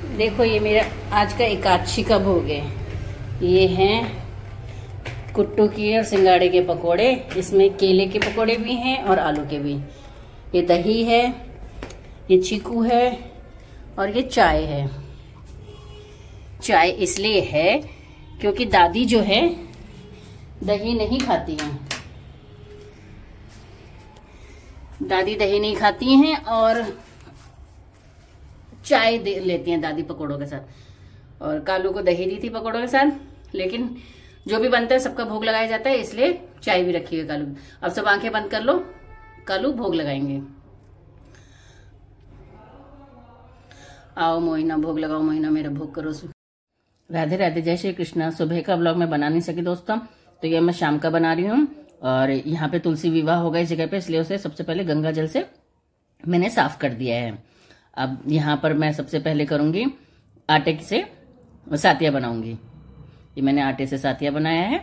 देखो ये मेरा आज का एकादशी का भोग है। ये हैं कुट्टू की और सिंगाड़े के पकोड़े। इसमें केले के पकोड़े भी हैं और आलू के भी। ये दही है, ये चीकू है और ये चाय है। चाय इसलिए है क्योंकि दादी जो है दही नहीं खाती हैं। दादी दही नहीं खाती हैं और चाय लेती हैं दादी पकोड़ों के साथ। और कालू को दही दी थी पकोड़ों के साथ, लेकिन जो भी बनता है सबका भोग लगाया जाता है, इसलिए चाय भी रखी है कालू। अब सब आंखें बंद कर लो, कालू भोग लगाएंगे। आओ मोहिना भोग लगाओ, मोहिना मेरा भोग करो। राधे राधे, जय श्री कृष्णा। सुबह का व्लॉग मैं बना नहीं सकी दोस्तों, तो ये मैं शाम का बना रही हूँ। और यहाँ पे तुलसी विवाह होगा इस जगह पे, इसलिए उसे सबसे पहले गंगा जल से मैंने साफ कर दिया है। अब यहाँ पर मैं सबसे पहले करूंगी आटे से सातिया बनाऊंगी। ये मैंने आटे से सातिया बनाया है।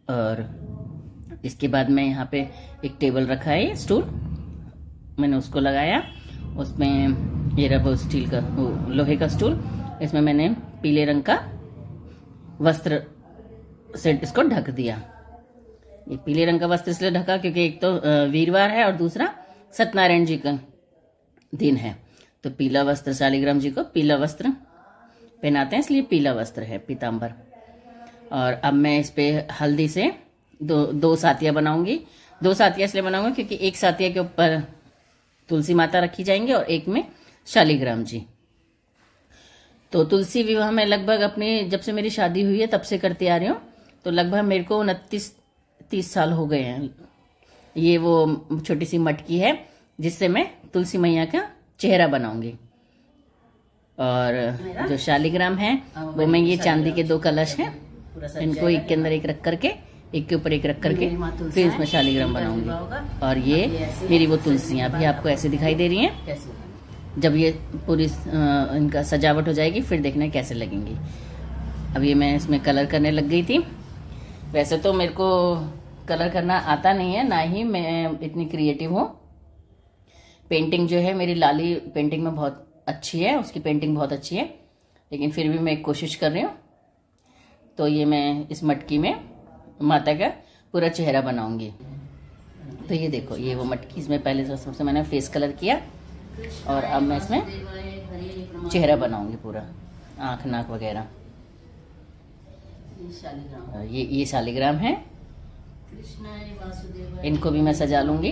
और इसके बाद मैं यहाँ पे एक टेबल रखा है, स्टूल, मैंने उसको लगाया। उसमें ये रहा स्टील का लोहे का स्टूल। इसमें मैंने पीले रंग का वस्त्र से इसको ढक दिया। ये पीले रंग का वस्त्र इसलिए ढका क्योंकि एक तो वीरवार है और दूसरा सत्यनारायण जी का दिन है, तो पीला वस्त्र शालिग्राम जी को पीला वस्त्र पहनाते हैं, इसलिए पीला वस्त्र है, पीतांबर। और अब मैं इस पे हल्दी से दो सातिया बनाऊंगी। 2 सातिया इसलिए बनाऊंगी क्योंकि एक सातिया के ऊपर तुलसी माता रखी जाएंगे और एक में शालिग्राम जी। तो तुलसी विवाह में लगभग अपनी जब से मेरी शादी हुई है तब से करती आ रही हूँ, तो लगभग मेरे को 29-30 साल हो गए हैं। ये वो छोटी सी मटकी है जिससे मैं तुलसी मैया का चेहरा बनाऊंगी। और जो शालिग्राम है वो मैं ये चांदी के 2 कलश हैं, इनको एक के अंदर एक रख करके, एक के ऊपर एक रख करके फिर इसमें शालिग्राम बनाऊंगी। और ये मेरी वो तुलसियां अभी आपको ऐसे दिखाई दे रही हैं। जब ये पूरी इनका सजावट हो जाएगी फिर देखना कैसे लगेंगी। अब ये मैं इसमें कलर करने लग गई थी। वैसे तो मेरे को कलर करना आता नहीं है, ना ही मैं इतनी क्रिएटिव हूँ। पेंटिंग जो है मेरी लाली पेंटिंग में बहुत अच्छी है, उसकी पेंटिंग बहुत अच्छी है, लेकिन फिर भी मैं एक कोशिश कर रही हूँ। तो ये मैं इस मटकी में माता का पूरा चेहरा बनाऊंगी। तो ये देखो, ये वो मटकी, इसमें पहले सबसे मैंने फेस कलर किया और अब मैं इसमें चेहरा बनाऊंगी पूरा, आंख नाक वगैरह। ये शालिग्राम है, इनको भी मैं सजा लूंगी,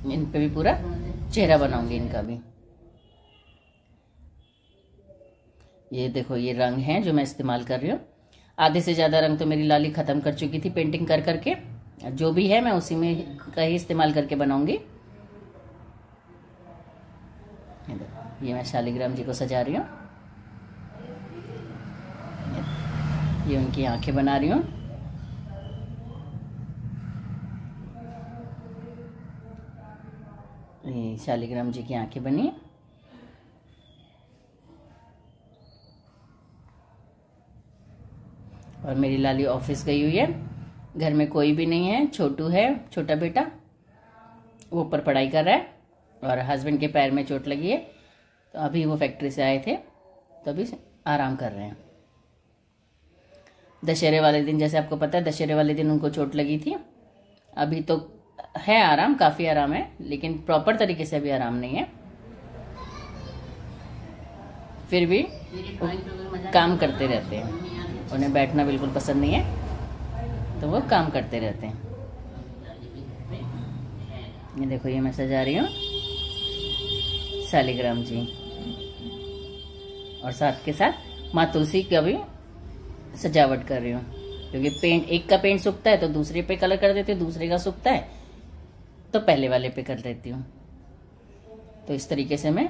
इन पे भी पूरा चेहरा बनाऊंगी इनका भी। ये देखो, ये रंग है जो मैं इस्तेमाल कर रही हूँ। आधे से ज्यादा रंग तो मेरी लाली खत्म कर चुकी थी पेंटिंग कर करके। जो भी है मैं उसी में का ही इस्तेमाल करके बनाऊंगी। ये मैं शालिग्राम जी को सजा रही हूँ। ये उनकी आंखें बना रही हूँ। ये शालिग्राम जी की आंखें बनी। और मेरी लाली ऑफिस गई हुई है, घर में कोई भी नहीं है। छोटू है, छोटा बेटा, वो ऊपर पढ़ाई कर रहा है। और हस्बैंड के पैर में चोट लगी है, तो अभी वो फैक्ट्री से आए थे, तो अभी आराम कर रहे हैं। दशहरे वाले दिन, जैसे आपको पता है, दशहरे वाले दिन उनको चोट लगी थी। अभी तो है आराम, काफी आराम है, लेकिन प्रॉपर तरीके से अभी आराम नहीं है। फिर भी काम करते रहते हैं, उन्हें बैठना बिल्कुल पसंद नहीं है, तो वो काम करते रहते हैं। ये देखो, ये मैं सजा रही हूँ शालिग्राम जी, और साथ के साथ माँ तुलसी का भी सजावट कर रही हूँ। क्योंकि पेंट, एक का पेंट सूखता है तो दूसरे पे कलर कर देती हूँ, दूसरे का सूखता है तो पहले वाले पे कर देती हूँ। तो इस तरीके से मैं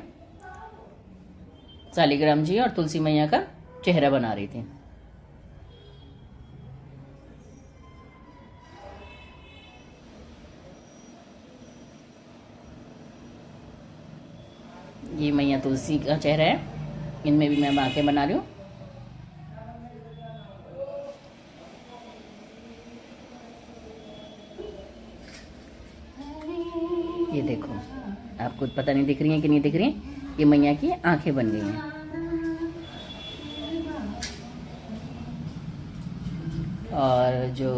शालिग्राम जी और तुलसी मैया का चेहरा बना रही थी। ये मैया तुलसी का चेहरा है, इनमें भी मैं आंखें बना रही हूँ। ये देखो, आपको पता नहीं दिख रही है कि नहीं दिख रही है, ये मैया की आंखें बन गई हैं। और जो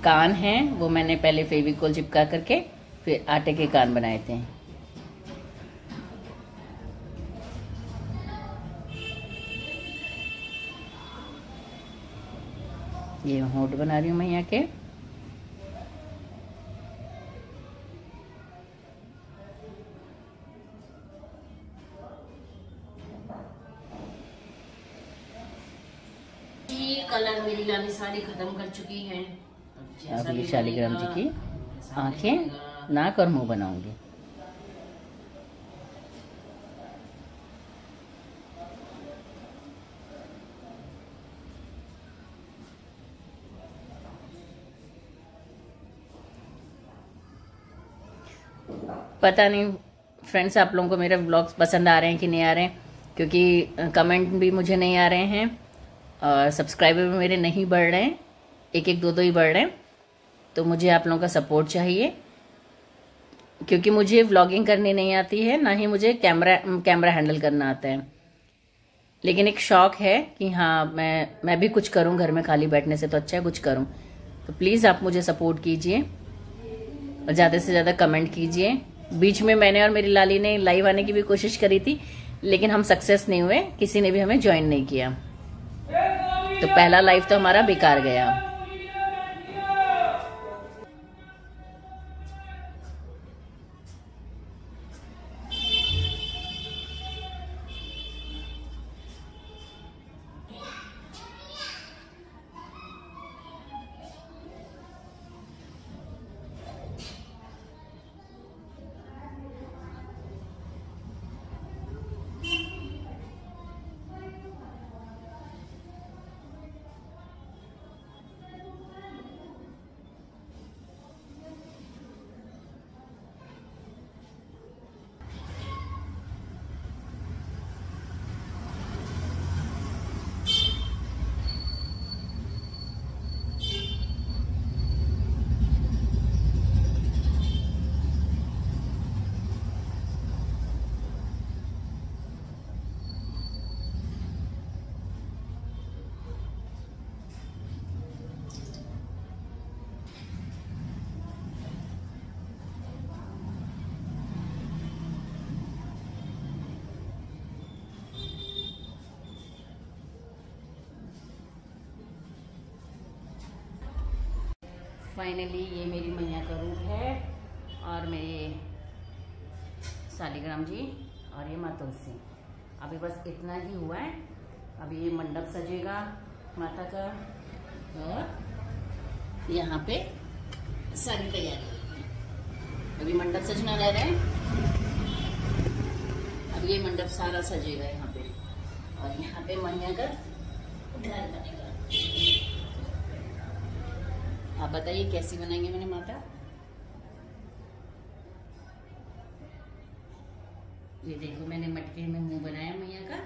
कान हैं वो मैंने पहले फेविकोल चिपका करके फिर आटे के कान बनाए थे। ये होंठ बना रही हूँ मैं यहाँ के। कलर मेरी लाली साड़ी खत्म कर चुकी है। अब ये शालिग्राम जी की आंखें, नाक और मुंह बनाऊंगी। पता नहीं फ्रेंड्स आप लोगों को मेरे व्लॉग्स पसंद आ रहे हैं कि नहीं आ रहे हैं, क्योंकि कमेंट भी मुझे नहीं आ रहे हैं और सब्सक्राइबर भी मेरे नहीं बढ़ रहे हैं, एक एक दो दो ही बढ़ रहे हैं। तो मुझे आप लोगों का सपोर्ट चाहिए, क्योंकि मुझे व्लॉगिंग करनी नहीं आती है, ना ही मुझे कैमरा हैंडल करना आता है। लेकिन एक शौक है कि हाँ मैं भी कुछ करूं, घर में खाली बैठने से तो अच्छा है कुछ करूं। तो प्लीज़ आप मुझे सपोर्ट कीजिए और ज़्यादा से ज़्यादा कमेंट कीजिए। बीच में मैंने और मेरी लाली ने लाइव आने की भी कोशिश करी थी, लेकिन हम सक्सेस नहीं हुए, किसी ने भी हमें ज्वाइन नहीं किया। तो पहला लाइव तो हमारा बेकार गया। फाइनली ये मेरी मैया का रूप है और मेरे शालिग्राम जी और ये माँ तुलसी। अभी बस इतना ही हुआ है। अभी ये मंडप सजेगा माता का और यहाँ पे सारी तैयारी होगी। अभी मंडप सजना रह रहा है। अब ये मंडप सारा सजेगा यहाँ पे और यहाँ पे मैया का घर बनेगा। आप बताइए कैसी बनाएंगे मैंने माता। ये देखो मैंने मटके में मुंह बनाया मैया का।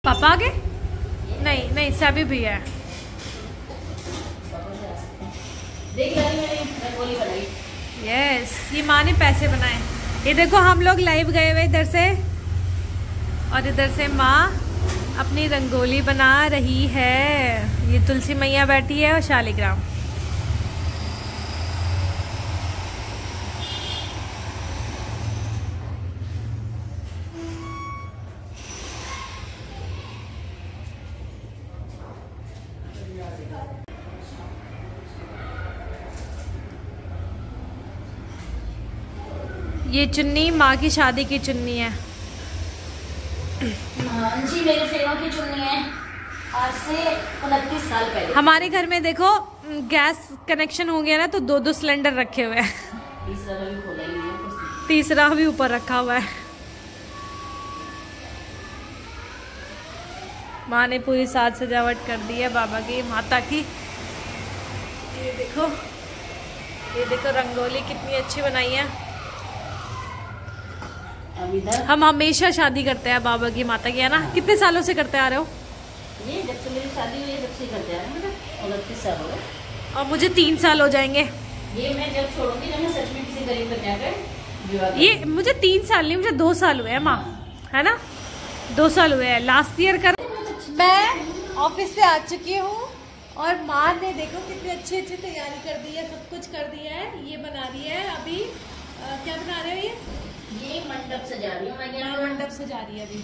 पापा आ गए? नहीं नहीं, सभी भी है। यस, ये माँ ने पैसे बनाए। ये देखो हम लोग लाइव गए हुए इधर से, और इधर से माँ अपनी रंगोली बना रही है। ये तुलसी मैया बैठी है और शालिग्राम। ये चुन्नी माँ की शादी की चुन्नी है। हाँ जी, मेरे फेरों की चुन्नी है, आज से 29 साल पहले। हमारे घर में देखो गैस कनेक्शन हो गया ना, तो 2-2 सिलेंडर रखे हुए हैं। तीसरा भी ऊपर रखा हुआ है। माँ ने पूरी साज सजावट कर दी है बाबा की, माता की। ये देखो रंगोली कितनी अच्छी बनाई है। हम हमेशा शादी करते हैं बाबा की, माता की, है ना? कितने सालों से करते आ रहे हो? ये जब से मेरी शादी हुई है जब से करते आ रहे हैं, 29 साल हो गए। और मुझे 3 साल हो जाएंगे। ये मैं जब छोड़ूंगी जब मैं सच में किसी गरीब कन्या का विवाह। ये मुझे 3 साल नहीं, मुझे 2 साल हुए हैं माँ, है ना? 2 साल हुए हैं। लास्ट ईयर कर मैं ऑफिस से आ चुकी हूँ, और माँ ने देखो कितनी अच्छी अच्छी तैयारी कर दी है, सब कुछ कर दिया है। ये बना रही है अभी। क्या बना रहे हो? ये मंडप सजा रही हूँ मैं। यहाँ मंडप सजा रही है अभी।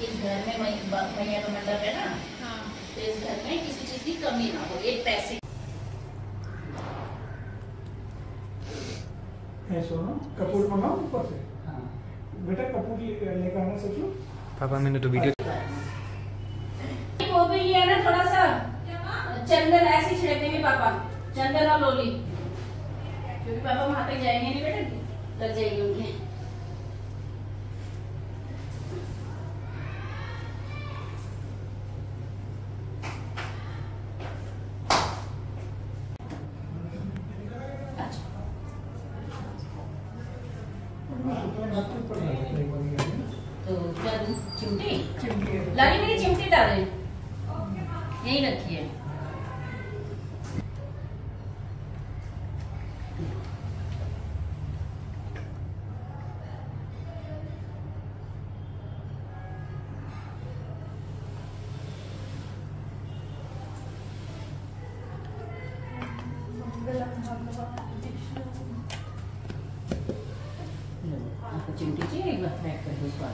इस घर में मैया का मंडप है ना। हाँ, तो इस घर में किसी चीज की कमी ना हो, एक पैसे। कपूर मंगाओ ऊपर से। हाँ बेटा कपूर लेकर आना सोचो। पापा मैंने तो वीडियो वो भी लिया ना थोड़ा सा चंदन, ऐसे छिड़क देंगे पापा, चंदन और लोली, क्योंकि पापा वहां तक जाएंगे नहीं बेटा, लग जाएगी उनके। तो क्या दूं? चिमटी लाली, मेरी चिमटी डाल यही रखी है। चिमटी चाहिए, एक बार पैक कर दो उसको।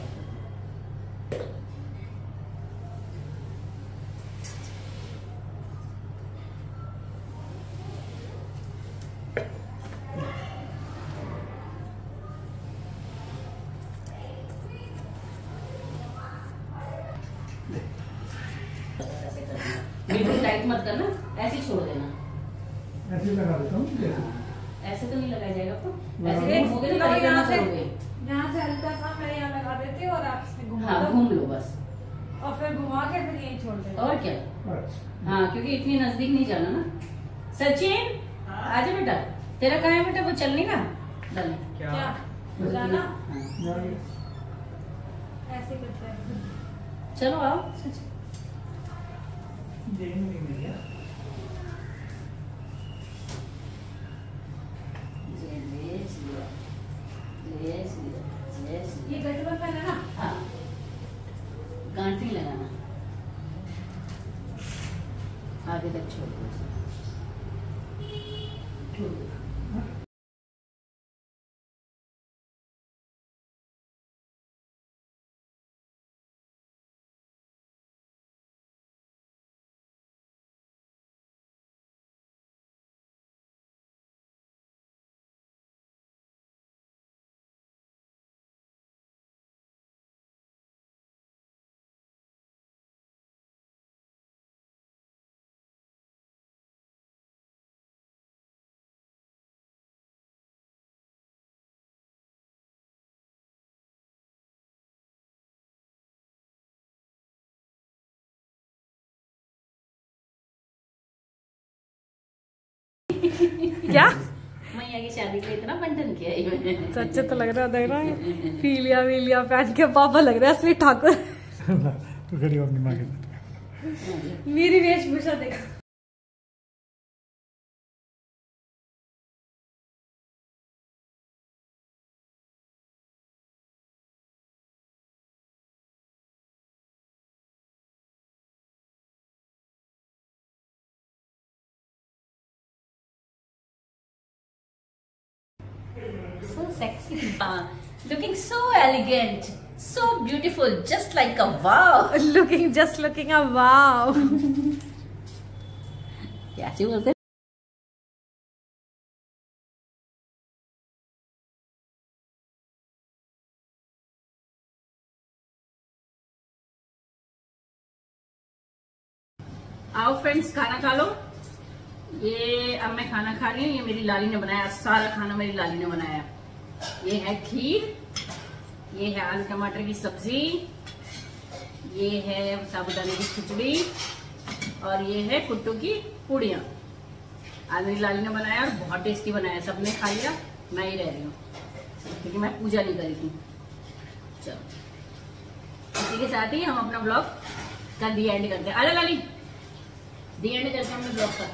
बिल्कुल टाइट मत करना, ऐसे ही छोड़ देना। ऐसे लगा देता हूँ। ऐसे तो नहीं लगाया जाएगा आपको, ऐसे घूमोगे तो टाइट करना करोगे। यहाँ से हल्का सा मैं यहाँ लगा देती हूँ, और आप इसमें घुमा हाँ दो, घूम लो बस, और फिर घुमा के फिर यहीं छोड़ देते। और क्या। अच्छा। हाँ क्योंकि इतनी नजदीक नहीं जाना ना। सचिन आजा बेटा, तेरा कहाँ है बेटा वो चलने का? डालने क्या जाना? हाँ। ऐसे करते हैं। चलो आओ। ये गठबंधन पहना ना? हाँ गांठ नहीं लगाना, आगे तक छोड़ दो। क्या? नहीं आगे शादी पे इतना बंधन किया है मैंने। सच्चे तो लग रहा है, देख रहा है पीलिया वीलिया पहन के पापा लग रहा है असली ठाकुर। तो खड़ी हो अपनी माँ के साथ। मेरी वेशभूषा देखो। So sexy, looking so elegant, so beautiful, just like a wow. looking a wow. कैसे बोलते? आओ फ्रेंड्स, खाना खा लो। ये अब मैं खाना खा रही हूँ। ये मेरी लाली ने बनाया, सारा खाना मेरी लाली ने बनाया। ये है खीर, ये है आलू टमाटर की सब्जी, ये है साबूदाने की खिचड़ी और ये है कुट्टू की पूड़ियाँ। आज मेरी लाली ने बनाया और बहुत टेस्टी बनाया। सबने खा लिया, मैं ही रह रही हूँ क्योंकि मैं पूजा नहीं करी थी। चलो, इसी के साथ ही हम अपना ब्लॉग का दी एंड करते हैं। अरे लाली, दी एंड करते हैं हमने ब्लॉग का।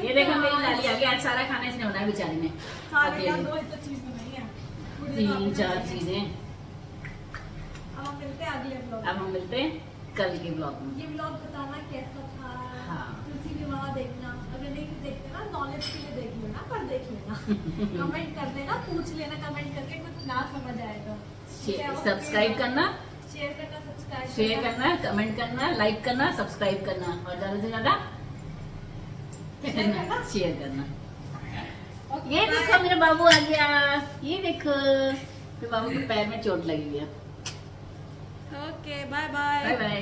ये देखो मेरी लाली आ गई। आज सारा खाना इसने बनाया बेचारी ने, तीन चार चीजें। अब हम मिलते हैं अगले ब्लॉग। अब हम मिलते हैं कल के ब्लॉग में। ये ब्लॉग बताना कैसा था। हाँ। तुलसी विवाह देखना, अगर नहीं देखते ना नॉलेज के लिए देख लेना, पर देख लेना। कमेंट कर देना, पूछ लेना कमेंट करके, कुछ ना समझ आएगा। सब्सक्राइब करना, शेयर करना, कमेंट करना, लाइक करना, सब्सक्राइब करना और ज्यादा से ज्यादा शेयर करना। ये देखो मेरा बाबू आ गया। ये देखो मेरे बाबू के पैर में चोट लगी हुई है। Okay, bye bye. Bye bye.